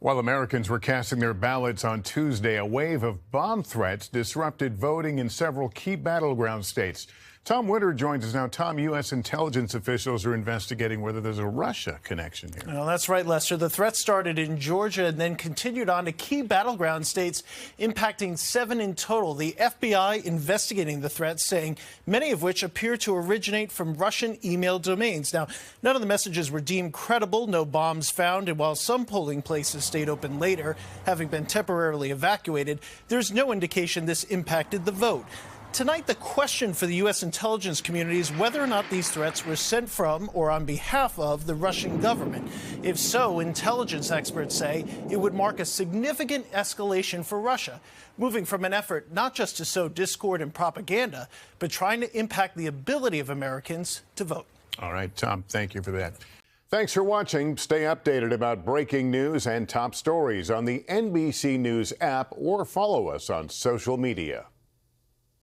While Americans were casting their ballots on Tuesday, a wave of bomb threats disrupted voting in several key battleground states. Tom Winter joins us now. Tom, U.S. intelligence officials are investigating whether there's a Russia connection here. Well, that's right, Lester. The threat started in Georgia and then continued on to key battleground states, impacting 7 in total. The FBI investigating the threats, saying many of which appear to originate from Russian email domains. Now, none of the messages were deemed credible, no bombs found, and while some polling places stayed open later, having been temporarily evacuated, there's no indication this impacted the vote. Tonight, the question for the U.S. intelligence community is whether or not these threats were sent from or on behalf of the Russian government. If so, intelligence experts say it would mark a significant escalation for Russia, moving from an effort not just to sow discord and propaganda, but trying to impact the ability of Americans to vote. All right, Tom, thank you for that. Thanks for watching. Stay updated about breaking news and top stories on the NBC News app or follow us on social media.